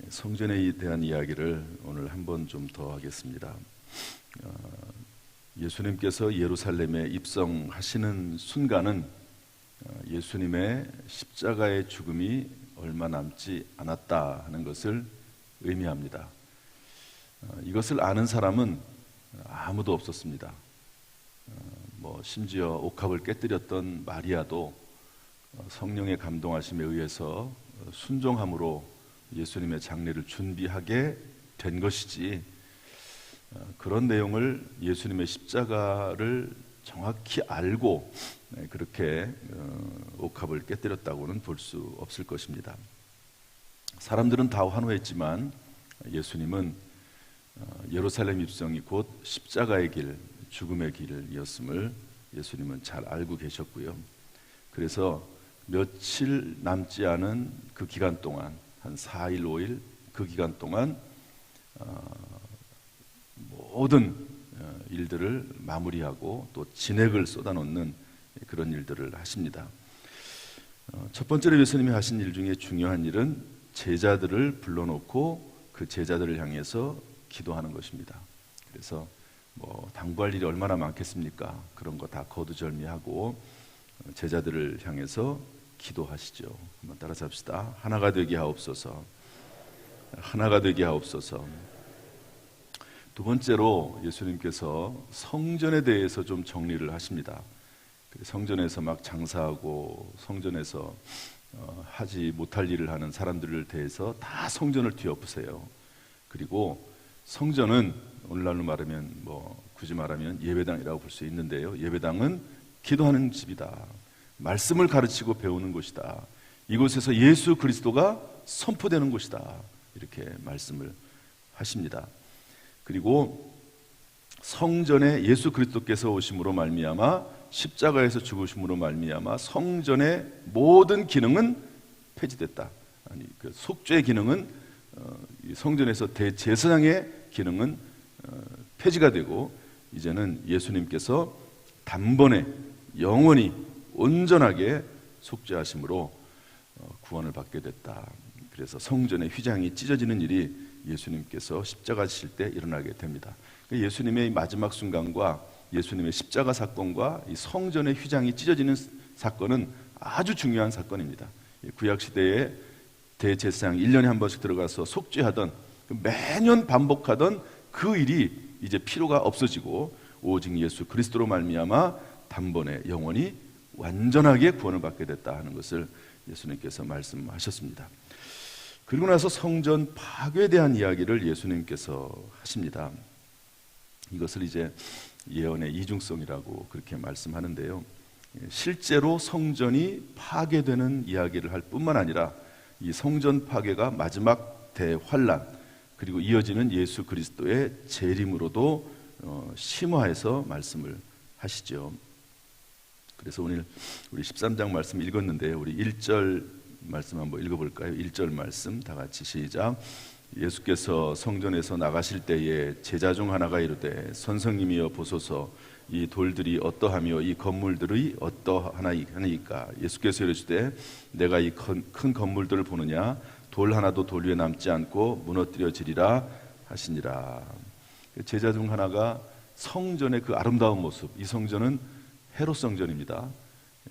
성전에 대한 이야기를 오늘 한 번 좀 더 하겠습니다. 예수님께서 예루살렘에 입성하시는 순간은 예수님의 십자가의 죽음이 얼마 남지 않았다 하는 것을 의미합니다. 이것을 아는 사람은 아무도 없었습니다. 심지어 옥합을 깨뜨렸던 마리아도 성령의 감동하심에 의해서 순종함으로 예수님의 장례를 준비하게 된 것이지, 그런 내용을 예수님의 십자가를 정확히 알고 그렇게 옥합을 깨뜨렸다고는 볼 수 없을 것입니다. 사람들은 다 환호했지만 예수님은 예루살렘 입성이 곧 십자가의 길, 죽음의 길이었음을 예수님은 잘 알고 계셨고요. 그래서 며칠 남지 않은 그 기간 동안, 한 4일, 5일 그 기간 동안 모든 일들을 마무리하고 또 진액을 쏟아놓는 그런 일들을 하십니다. 첫 번째로 예수님이 하신 일 중에 중요한 일은 제자들을 불러놓고 그 제자들을 향해서 기도하는 것입니다. 그래서 당부할 일이 얼마나 많겠습니까? 그런 거 다 거두절미하고 제자들을 향해서 기도하시죠. 한번 따라서 합시다. 하나가 되게 하옵소서. 하나가 되게 하옵소서. 두 번째로 예수님께서 성전에 대해서 좀 정리를 하십니다. 성전에서 막 장사하고 성전에서 하지 못할 일을 하는 사람들을 대해서 다 성전을 뒤엎으세요. 그리고 성전은 오늘날로 말하면 굳이 말하면 예배당이라고 볼 수 있는데요. 예배당은 기도하는 집이다. 말씀을 가르치고 배우는 곳이다. 이곳에서 예수 그리스도가 선포되는 곳이다. 이렇게 말씀을 하십니다. 그리고 성전에 예수 그리스도께서 오심으로 말미암아 십자가에서 죽으심으로 말미암아 성전의 모든 기능은 폐지됐다. 그 속죄의 기능은 성전에서 대제사장의 기능은 폐지가 되고 이제는 예수님께서 단번에 영원히 온전하게 속죄하심으로 구원을 받게 됐다. 그래서 성전의 휘장이 찢어지는 일이 예수님께서 십자가 지실 때 일어나게 됩니다. 예수님의 마지막 순간과 예수님의 십자가 사건과 이 성전의 휘장이 찢어지는 사건은 아주 중요한 사건입니다. 구약시대에 대제사장 1년에 한 번씩 들어가서 속죄하던, 매년 반복하던 그 일이 이제 필요가 없어지고 오직 예수 그리스도로 말미암아 단번에 영원히 완전하게 구원을 받게 됐다 하는 것을 예수님께서 말씀하셨습니다. 그리고 나서 성전 파괴에 대한 이야기를 예수님께서 하십니다. 이것을 이제 예언의 이중성이라고 그렇게 말씀하는데요. 실제로 성전이 파괴되는 이야기를 할 뿐만 아니라 이 성전 파괴가 마지막 대환란 그리고 이어지는 예수 그리스도의 재림으로도 심화해서 말씀을 하시죠. 그래서 오늘 우리 13장 말씀 읽었는데 우리 1절 말씀 한번 읽어볼까요? 1절 말씀 다 같이 시작. 예수께서 성전에서 나가실 때에 제자 중 하나가 이르되 선생님이여 보소서 이 돌들이 어떠하며 이 건물들이 어떠하나이까. 예수께서 이르시되 내가 이 큰 건물들을 보느냐 돌 하나도 돌 위에 남지 않고 무너뜨려지리라 하시니라. 제자 중 하나가 성전의 그 아름다운 모습, 이 성전은 헤롯 성전입니다.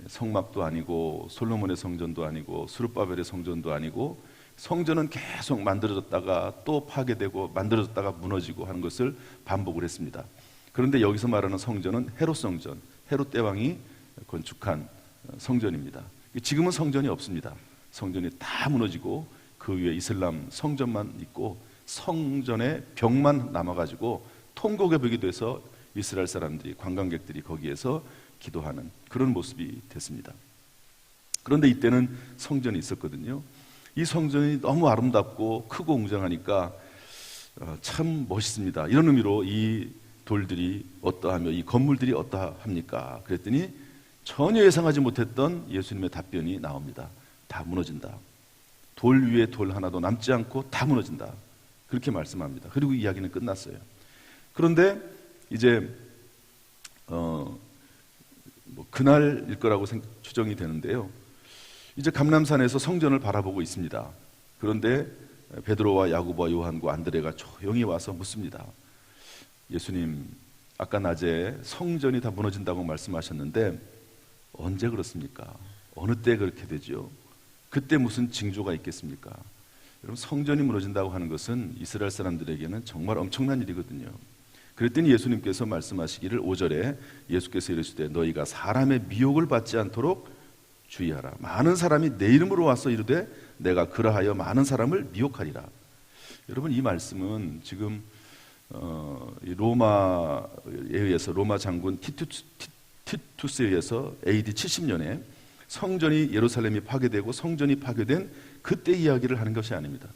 성막도 아니고 솔로몬의 성전도 아니고 스룹바벨의 성전도 아니고 성전은 계속 만들어졌다가 또 파괴되고 만들어졌다가 무너지고 하는 것을 반복을 했습니다. 그런데 여기서 말하는 성전은 헤롯 성전, 헤롯 대왕이 건축한 성전입니다. 지금은 성전이 없습니다. 성전이 다 무너지고 그 위에 이슬람 성전만 있고 성전의 벽만 남아가지고 통곡의 벽이 돼서 이스라엘 사람들이, 관광객들이 거기에서 기도하는 그런 모습이 됐습니다. 그런데 이때는 성전이 있었거든요. 이 성전이 너무 아름답고 크고 웅장하니까 참 멋있습니다. 이런 의미로 이 돌들이 어떠하며 이 건물들이 어떠합니까? 그랬더니 전혀 예상하지 못했던 예수님의 답변이 나옵니다. 다 무너진다. 돌 위에 돌 하나도 남지 않고 다 무너진다. 그렇게 말씀합니다. 그리고 이야기는 끝났어요. 그런데 이제 그날일 거라고 추정이 되는데요. 이제 감람산에서 성전을 바라보고 있습니다. 그런데 베드로와 야고보와 요한과 안드레가 조용히 와서 묻습니다. 예수님, 아까 낮에 성전이 다 무너진다고 말씀하셨는데 언제 그렇습니까? 어느 때 그렇게 되죠? 그때 무슨 징조가 있겠습니까? 여러분, 성전이 무너진다고 하는 것은 이스라엘 사람들에게는 정말 엄청난 일이거든요. 그랬더니 예수님께서 말씀하시기를 5절에 예수께서 이르시되 너희가 사람의 미혹을 받지 않도록 주의하라. 많은 사람이 내 이름으로 와서 이르되 내가 그러하여 많은 사람을 미혹하리라. 여러분, 이 말씀은 지금 로마에 의해서 로마 장군 티투스에 의해서 AD 70년에 성전이 예루살렘이 파괴되고 성전이 파괴된 그때 이야기를 하는 것이 아닙니다.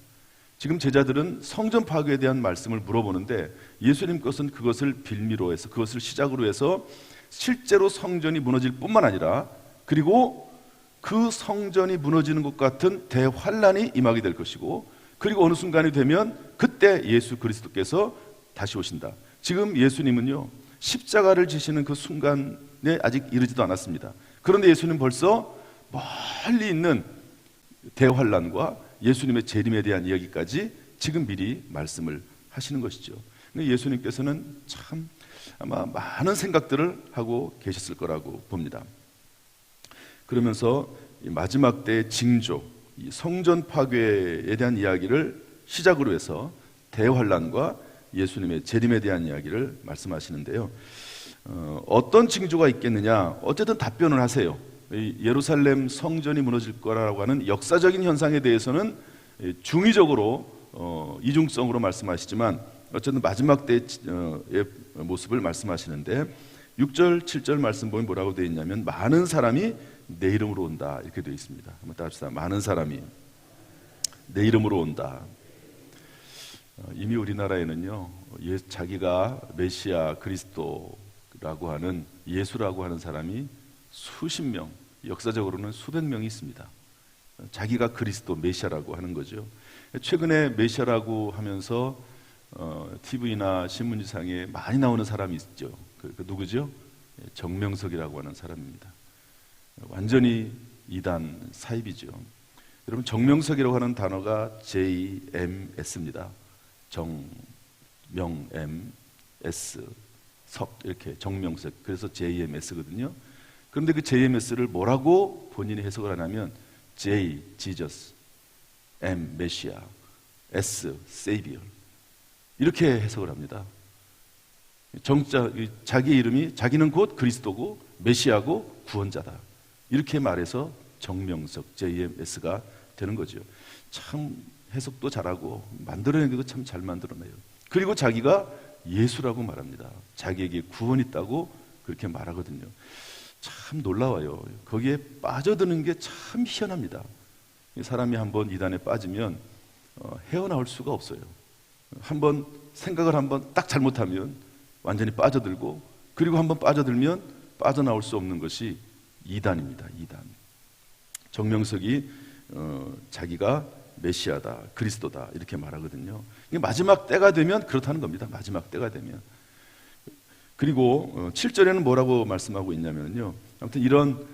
지금 제자들은 성전 파괴에 대한 말씀을 물어보는데 예수님께서는 그것을 빌미로 해서 그것을 시작으로 해서 실제로 성전이 무너질 뿐만 아니라 그리고 그 성전이 무너지는 것 같은 대환란이 임하게 될 것이고 그리고 어느 순간이 되면 그때 예수 그리스도께서 다시 오신다. 지금 예수님은요 십자가를 지시는 그 순간에 아직 이르지도 않았습니다. 그런데 예수님 벌써 멀리 있는 대환란과 예수님의 재림에 대한 이야기까지 지금 미리 말씀을 하시는 것이죠. 예수님께서는 참 아마 많은 생각들을 하고 계셨을 거라고 봅니다. 그러면서 마지막 때의 징조, 이 성전 파괴에 대한 이야기를 시작으로 해서 대환란과 예수님의 재림에 대한 이야기를 말씀하시는데요. 어떤 징조가 있겠느냐? 어쨌든 답변을 하세요. 예루살렘 성전이 무너질 거라고 하는 역사적인 현상에 대해서는 중의적으로 이중성으로 말씀하시지만 어쨌든 마지막 때의 모습을 말씀하시는데 6절, 7절 말씀 보면 뭐라고 되어 있냐면 많은 사람이 내 이름으로 온다 이렇게 되어 있습니다. 한번 따라합시다. 많은 사람이 내 이름으로 온다. 이미 우리나라에는요 자기가 메시아 그리스도라고 하는 예수라고 하는 사람이 수십 명, 역사적으로는 수백 명이 있습니다. 자기가 그리스도 메시아라고 하는 거죠. 최근에 메시아라고 하면서 TV나 신문지상에 많이 나오는 사람이 있죠. 그 누구죠? 정명석이라고 하는 사람입니다. 완전히 이단 사입이죠. 여러분, 정명석이라고 하는 단어가 JMS입니다. 정명MS 석 이렇게 정명석, 그래서 JMS거든요. 그런데 그 JMS를 뭐라고 본인이 해석을 하냐면 J, Jesus, M, 메시아, S, Savior 이렇게 해석을 합니다. 자기 이름이 자기는 곧 그리스도고 메시아고 구원자다 이렇게 말해서 정명석, JMS가 되는 거죠. 참 해석도 잘하고 만들어내기도 참 잘 만들어내요. 그리고 자기가 예수라고 말합니다. 자기에게 구원이 있다고 그렇게 말하거든요. 참 놀라워요. 거기에 빠져드는 게 참 희한합니다. 사람이 한번 이단에 빠지면 헤어나올 수가 없어요. 한번 생각을 한번 딱 잘못하면 완전히 빠져들고 그리고 한번 빠져들면 빠져나올 수 없는 것이 이단입니다. 이단. 정명석이 자기가 메시아다, 그리스도다 이렇게 말하거든요. 마지막 때가 되면 그렇다는 겁니다. 마지막 때가 되면. 그리고 7절에는 뭐라고 말씀하고 있냐면요. 아무튼 이런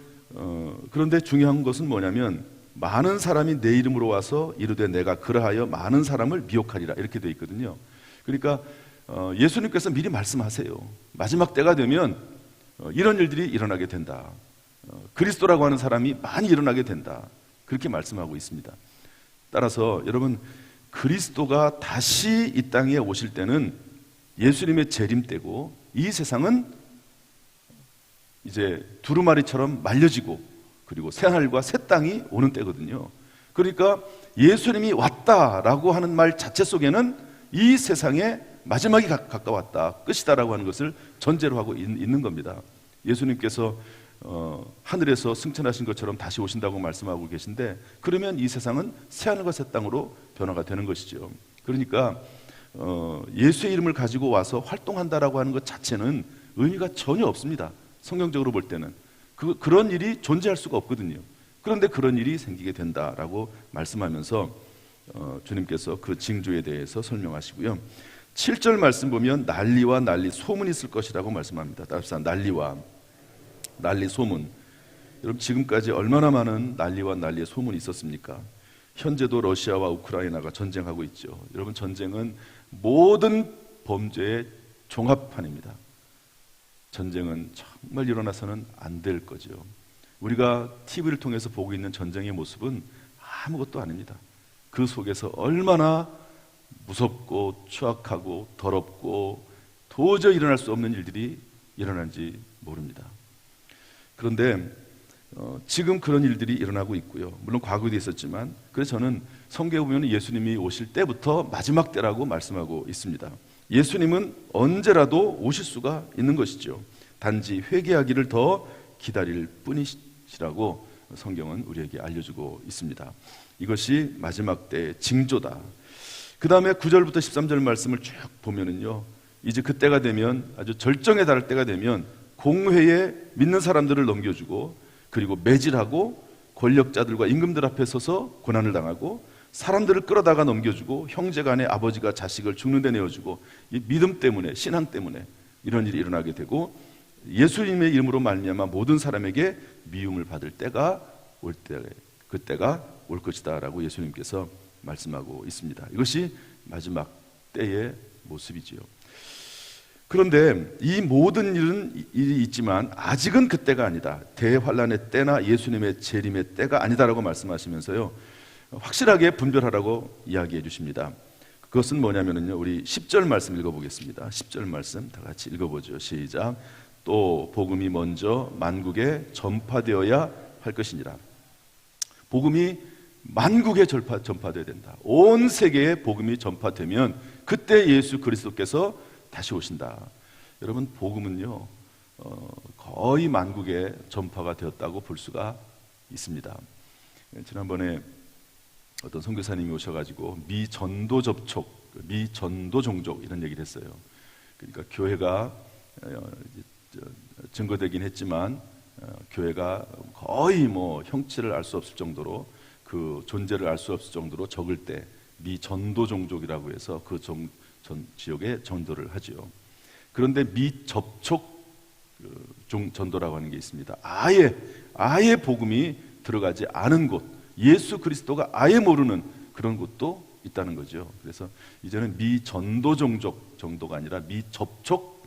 그런데 중요한 것은 뭐냐면 많은 사람이 내 이름으로 와서 이르되 내가 그러하여 많은 사람을 미혹하리라 이렇게 되어 있거든요. 그러니까 예수님께서 미리 말씀하세요. 마지막 때가 되면 이런 일들이 일어나게 된다. 그리스도라고 하는 사람이 많이 일어나게 된다. 그렇게 말씀하고 있습니다. 따라서 여러분, 그리스도가 다시 이 땅에 오실 때는 예수님의 재림 때고 이 세상은 이제 두루마리처럼 말려지고 그리고 새하늘과 새 땅이 오는 때거든요. 그러니까 예수님이 왔다라고 하는 말 자체 속에는 이 세상에 마지막이 가까웠다, 끝이다라고 하는 것을 전제로 하고 있는 겁니다. 예수님께서 하늘에서 승천하신 것처럼 다시 오신다고 말씀하고 계신데 그러면 이 세상은 새하늘과 새 땅으로 변화가 되는 것이죠. 그러니까 예수의 이름을 가지고 와서 활동한다라고 하는 것 자체는 의미가 전혀 없습니다. 성경적으로 볼 때는 그런 일이 존재할 수가 없거든요. 그런데 그런 일이 생기게 된다라고 말씀하면서 주님께서 그 징조에 대해서 설명하시고요. 7절 말씀 보면 난리와 난리, 소문이 있을 것이라고 말씀합니다. 따라서 난리와 난리, 소문. 여러분, 지금까지 얼마나 많은 난리와 난리의 소문이 있었습니까? 현재도 러시아와 우크라이나가 전쟁하고 있죠. 여러분, 전쟁은 모든 범죄의 종합판입니다. 전쟁은 정말 일어나서는 안 될 거죠. 우리가 TV를 통해서 보고 있는 전쟁의 모습은 아무것도 아닙니다. 그 속에서 얼마나 무섭고 추악하고 더럽고 도저히 일어날 수 없는 일들이 일어나는지 모릅니다. 그런데 지금 그런 일들이 일어나고 있고요. 물론 과거에도 있었지만, 그래서 저는 성경에 보면 예수님이 오실 때부터 마지막 때라고 말씀하고 있습니다. 예수님은 언제라도 오실 수가 있는 것이죠. 단지 회개하기를 더 기다릴 뿐이시라고 성경은 우리에게 알려주고 있습니다. 이것이 마지막 때의 징조다. 그 다음에 9절부터 13절 말씀을 쭉 보면은요, 이제 그때가 되면, 아주 절정에 달할 때가 되면 공회에 믿는 사람들을 넘겨주고, 그리고 매질하고 권력자들과 임금들 앞에 서서 고난을 당하고, 사람들을 끌어다가 넘겨주고, 형제간에 아버지가 자식을 죽는 데 내어주고, 이 믿음 때문에, 신앙 때문에 이런 일이 일어나게 되고, 예수님의 이름으로 말미암아 모든 사람에게 미움을 받을 때가 올 때, 그때가 올 것이다 라고 예수님께서 말씀하고 있습니다. 이것이 마지막 때의 모습이지요. 그런데 이 모든 일이 있지만 아직은 그때가 아니다. 대환란의 때나 예수님의 재림의 때가 아니다라고 말씀하시면서요, 확실하게 분별하라고 이야기해 주십니다. 그것은 뭐냐면요, 우리 10절 말씀 읽어보겠습니다. 10절 말씀 다 같이 읽어보죠. 시작. 또 복음이 먼저 만국에 전파되어야 할 것이니라. 복음이 만국에 전파되어야 된다. 온 세계에 복음이 전파되면 그때 예수 그리스도께서 다시 오신다. 여러분, 복음은요, 거의 만국에 전파가 되었다고 볼 수가 있습니다. 지난번에 어떤 선교사님이 오셔가지고 미전도 접촉, 미전도 종족 이런 얘기를 했어요. 그러니까 교회가 증거되긴 했지만 교회가 거의 뭐 형체를 알 수 없을 정도로, 그 존재를 알 수 없을 정도로 적을 때 미전도 종족이라고 해서 그 전 지역에 전도를 하지요. 그런데 미접촉 전도라고 하는 게 있습니다. 아예 복음이 들어가지 않은 곳, 예수 그리스도가 아예 모르는 그런 곳도 있다는 거죠. 그래서 이제는 미전도 종족 정도가 아니라 미접촉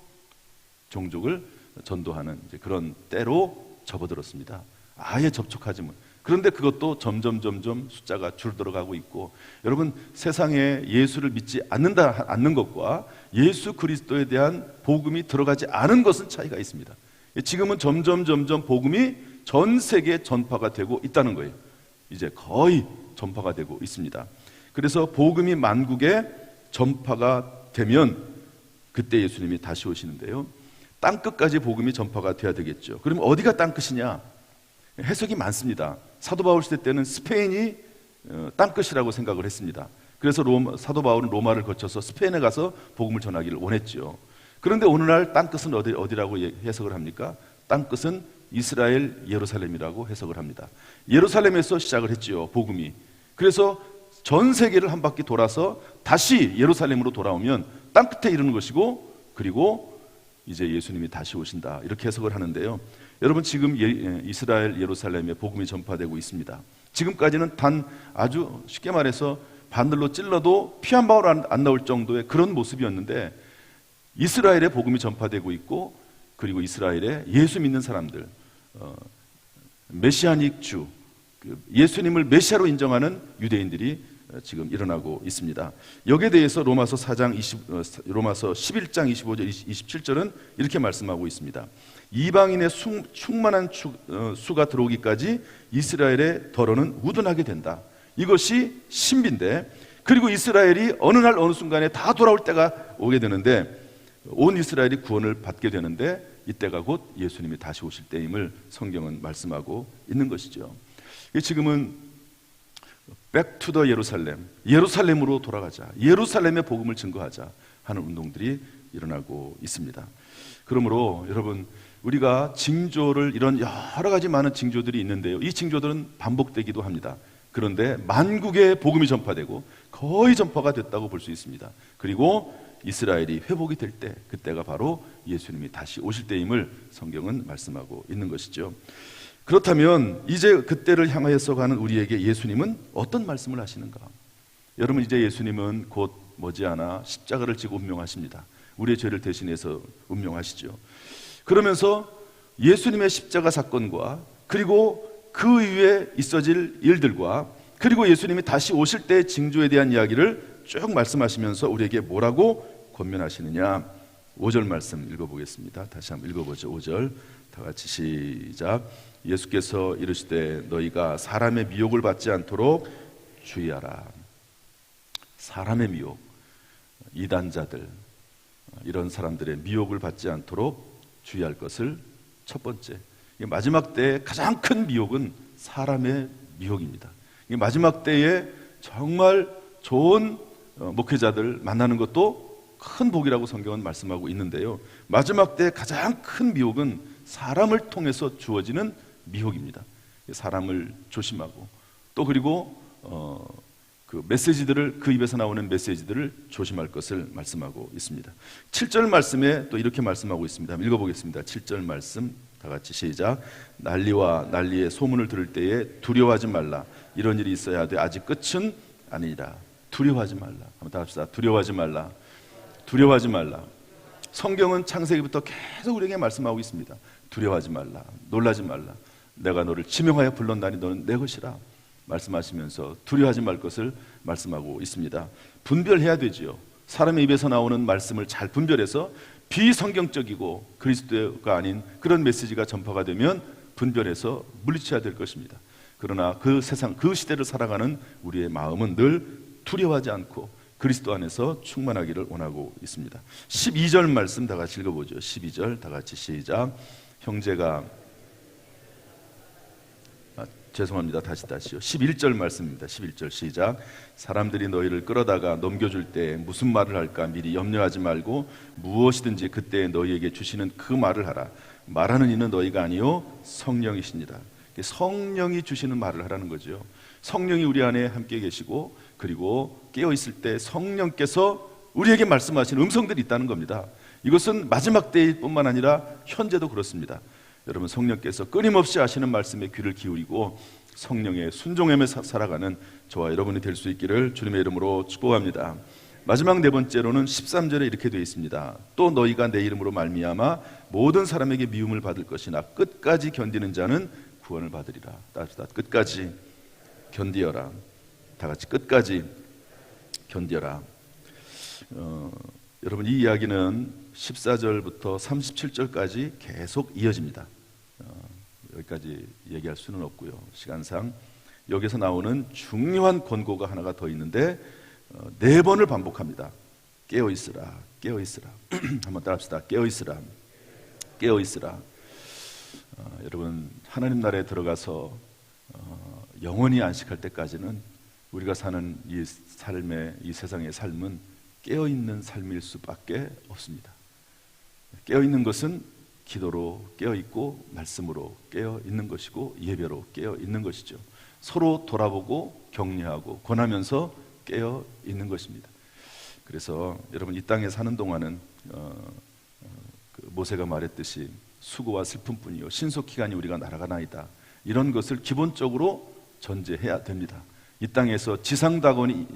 종족을 전도하는 이제 그런 때로 접어들었습니다. 아예 접촉하지 못. 그런데 그것도 점점 숫자가 줄어들어가고 있고, 여러분, 세상에 예수를 믿지 않는 것과 예수 그리스도에 대한 복음이 들어가지 않은 것은 차이가 있습니다. 지금은 점점 복음이 전 세계에 전파가 되고 있다는 거예요. 이제 거의 전파가 되고 있습니다. 그래서 복음이 만국에 전파가 되면 그때 예수님이 다시 오시는데요, 땅끝까지 복음이 전파가 돼야 되겠죠. 그럼 어디가 땅끝이냐? 해석이 많습니다. 사도 바울 시대 때는 스페인이 땅끝이라고 생각을 했습니다. 그래서 사도 바울은 로마를 거쳐서 스페인에 가서 복음을 전하기를 원했죠. 그런데 오늘날 땅끝은 어디라고 해석을 합니까? 땅끝은 이스라엘 예루살렘이라고 해석을 합니다. 예루살렘에서 시작을 했지요, 복음이. 그래서 전 세계를 한 바퀴 돌아서 다시 예루살렘으로 돌아오면 땅끝에 이르는 것이고, 그리고 이제 예수님이 다시 오신다, 이렇게 해석을 하는데요. 여러분, 지금 이스라엘 예루살렘에 복음이 전파되고 있습니다. 지금까지는 단 아주 쉽게 말해서 바늘로 찔러도 피 한 방울 안 나올 정도의 그런 모습이었는데, 이스라엘에 복음이 전파되고 있고, 그리고 이스라엘에 예수 믿는 사람들, 메시아닉 주, 예수님을 메시아로 인정하는 유대인들이 지금 일어나고 있습니다. 여기에 대해서 로마서 11장 25절 27절은 이렇게 말씀하고 있습니다. 이방인의 충만한 수가 들어오기까지 이스라엘의 덜어는 우둔하게 된다. 이것이 신비인데, 그리고 이스라엘이 어느 날 어느 순간에 다 돌아올 때가 오게 되는데, 온 이스라엘이 구원을 받게 되는데, 이때가 곧 예수님이 다시 오실 때임을 성경은 말씀하고 있는 것이죠. 지금은 Back to the 예루살렘, 예루살렘으로 돌아가자, 예루살렘의 복음을 증거하자 하는 운동들이 일어나고 있습니다. 그러므로 여러분, 우리가 징조를, 이런 여러 가지 많은 징조들이 있는데요, 이 징조들은 반복되기도 합니다. 그런데 만국에 복음이 전파되고 거의 전파가 됐다고 볼 수 있습니다. 그리고 이스라엘이 회복이 될 때, 그때가 바로 예수님이 다시 오실 때임을 성경은 말씀하고 있는 것이죠. 그렇다면 이제 그때를 향하여서 가는 우리에게 예수님은 어떤 말씀을 하시는가? 여러분, 이제 예수님은 곧 머지않아 십자가를 지고 운명하십니다. 우리의 죄를 대신해서 운명하시죠. 그러면서 예수님의 십자가 사건과 그리고 그 이후에 있어질 일들과 그리고 예수님이 다시 오실 때의 징조에 대한 이야기를 쭉 말씀하시면서 우리에게 뭐라고 권면하시느냐? 5절 말씀 읽어보겠습니다. 다시 한번 읽어보죠. 5절 다 같이 시작. 예수께서 이르시되 너희가 사람의 미혹을 받지 않도록 주의하라. 사람의 미혹, 이단자들, 이런 사람들의 미혹을 받지 않도록 주의할 것을 첫 번째, 마지막 때의 가장 큰 미혹은 사람의 미혹입니다. 마지막 때에 정말 좋은 목회자들 만나는 것도 큰 복이라고 성경은 말씀하고 있는데요, 마지막 때의 가장 큰 미혹은 사람을 통해서 주어지는 미혹입니다. 사람을 조심하고 또 그리고 그 메시지들을, 그 입에서 나오는 메시지들을 조심할 것을 말씀하고 있습니다. 7절 말씀에 또 이렇게 말씀하고 있습니다. 읽어보겠습니다. 7절 말씀 다 같이 시작. 난리와 난리의 소문을 들을 때에 두려워하지 말라. 이런 일이 있어야 돼. 아직 끝은 아니라. 두려워하지 말라. 한번 다 합시다. 두려워하지 말라. 두려워하지 말라. 성경은 창세기부터 계속 우리에게 말씀하고 있습니다. 두려워하지 말라. 놀라지 말라. 내가 너를 지명하여 불렀나니 너는 내 것이라. 말씀하시면서 두려워하지 말 것을 말씀하고 있습니다. 분별해야 되지요. 사람의 입에서 나오는 말씀을 잘 분별해서 비성경적이고 그리스도가 아닌 그런 메시지가 전파가 되면 분별해서 물리쳐야 될 것입니다. 그러나 그 세상, 그 시대를 살아가는 우리의 마음은 늘 두려워하지 않고 그리스도 안에서 충만하기를 원하고 있습니다. 12절 말씀 다 같이 읽어보죠. 12절 다 같이 시작. 형제가 죄송합니다. 다시요. 11절 말씀입니다. 11절 시작. 사람들이 너희를 끌어다가 넘겨줄 때 무슨 말을 할까 미리 염려하지 말고 무엇이든지 그때 너희에게 주시는 그 말을 하라. 말하는 이는 너희가 아니요 성령이시니라. 성령이 주시는 말을 하라는 거죠. 성령이 우리 안에 함께 계시고 그리고 깨어있을 때 성령께서 우리에게 말씀하시는 음성들이 있다는 겁니다. 이것은 마지막 때일 뿐만 아니라 현재도 그렇습니다. 여러분, 성령께서 끊임없이 하시는 말씀에 귀를 기울이고 성령의 순종함에 살아가는 저와 여러분이 될 수 있기를 주님의 이름으로 축복합니다. 마지막 네 번째로는 13절에 이렇게 되어 있습니다. 또 너희가 내 이름으로 말미암아 모든 사람에게 미움을 받을 것이나 끝까지 견디는 자는 구원을 받으리라. 따뜻하 끝까지 견디어라. 다 같이 끝까지 견디어라. 여러분, 이 이야기는 14절부터 37절까지 계속 이어집니다. 여기까지 얘기할 수는 없고요, 시간상. 여기서 나오는 중요한 권고가 하나가 더 있는데 4번을 반복합니다. 깨어있으라, 깨어있으라. 한번 따라합시다. 깨어있으라, 깨어있으라. 여러분, 하나님 나라에 들어가서 영원히 안식할 때까지는 우리가 사는 이 삶의, 이 세상의 삶은 깨어있는 삶일 수밖에 없습니다. 깨어있는 것은 기도로 깨어있고 말씀으로 깨어있는 것이고 예배로 깨어있는 것이죠. 서로 돌아보고 격려하고 권하면서 깨어있는 것입니다. 그래서 여러분, 이 땅에 사는 동안은 모세가 말했듯이 수고와 슬픔뿐이요 신속기간이 우리가 날아가나이다, 이런 것을 기본적으로 전제해야 됩니다. 이 땅에서 지상낙원이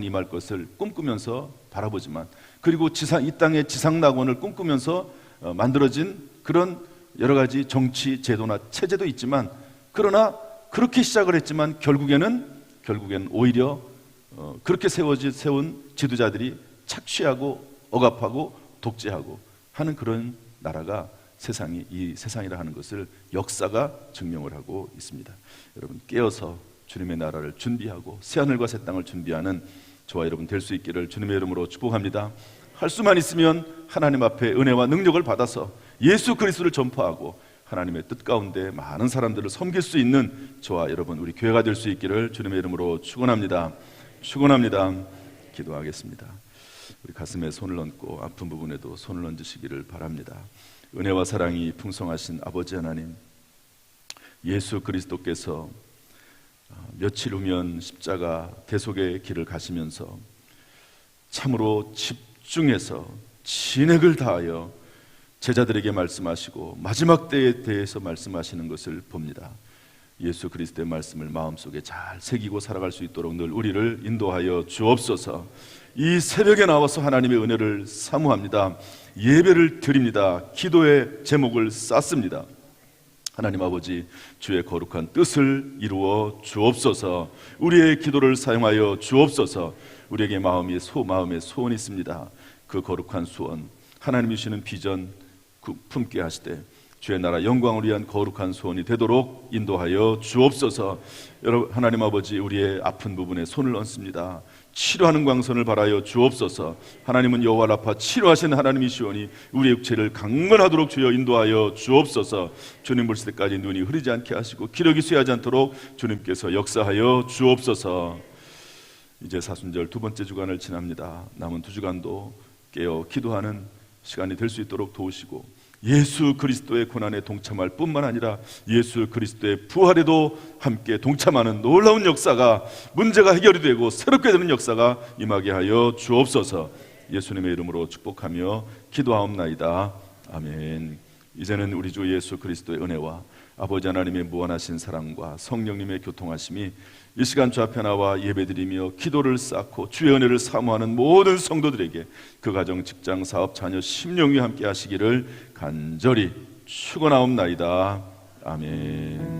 임할 것을 꿈꾸면서 바라보지만, 그리고 이 땅의 지상낙원을 꿈꾸면서 만들어진 그런 여러 가지 정치 제도나 체제도 있지만, 그러나 그렇게 시작을 했지만 결국에는 오히려 그렇게 세운 지도자들이 착취하고 억압하고 독재하고 하는 그런 나라가 이 세상이라 하는 것을 역사가 증명을 하고 있습니다. 여러분, 깨어서 주님의 나라를 준비하고 새하늘과 새 땅을 준비하는 저와 여러분 될 수 있기를 주님의 이름으로 축복합니다. 할 수만 있으면 하나님 앞에 은혜와 능력을 받아서 예수 그리스도를 전파하고 하나님의 뜻 가운데 많은 사람들을 섬길 수 있는 저와 여러분, 우리 교회가 될 수 있기를 주님의 이름으로 축원합니다. 축원합니다. 기도하겠습니다. 우리 가슴에 손을 얹고 아픈 부분에도 손을 얹으시기를 바랍니다. 은혜와 사랑이 풍성하신 아버지 하나님, 예수 그리스도께서 며칠 후면 십자가 대속의 길을 가시면서 참으로 집중해서 진액을 다하여 제자들에게 말씀하시고 마지막 때에 대해서 말씀하시는 것을 봅니다. 예수 그리스도의 말씀을 마음속에 잘 새기고 살아갈 수 있도록 늘 우리를 인도하여 주옵소서. 이 새벽에 나와서 하나님의 은혜를 사모합니다. 예배를 드립니다. 기도의 제목을 쌓습니다. 하나님 아버지, 주의 거룩한 뜻을 이루어 주옵소서. 우리의 기도를 사용하여 주옵소서. 우리에게 마음의 소원이 있습니다. 그 거룩한 소원, 하나님이 주시는 비전 품게 하시되 주의 나라 영광을 위한 거룩한 소원이 되도록 인도하여 주옵소서. 여러분, 하나님 아버지, 우리의 아픈 부분에 손을 얹습니다. 치료하는 광선을 바라여 주옵소서. 하나님은 여호와 라파, 치료하시는 하나님이시오니 우리의 육체를 강건하도록 주여 인도하여 주옵소서. 주님 보실 때까지 눈이 흐리지 않게 하시고 기력이 쇠하지 않도록 주님께서 역사하여 주옵소서. 이제 사순절 두 번째 주간을 지납니다. 남은 두 주간도 깨어 기도하는 시간이 될 수 있도록 도우시고, 예수 그리스도의 고난에 동참할 뿐만 아니라 예수 그리스도의 부활에도 함께 동참하는 놀라운 역사가, 문제가 해결이 되고 새롭게 되는 역사가 임하게 하여 주옵소서. 예수님의 이름으로 축복하며 기도하옵나이다. 아멘. 이제는 우리 주 예수 그리스도의 은혜와 아버지 하나님의 무한하신 사랑과 성령님의 교통하심이 이 시간 주 앞에 나와 예배드리며 기도를 쌓고 주의 은혜를 사모하는 모든 성도들에게 그 가정, 직장, 사업, 자녀, 심령이 함께 하시기를 간절히 축원하옵나이다. 아멘.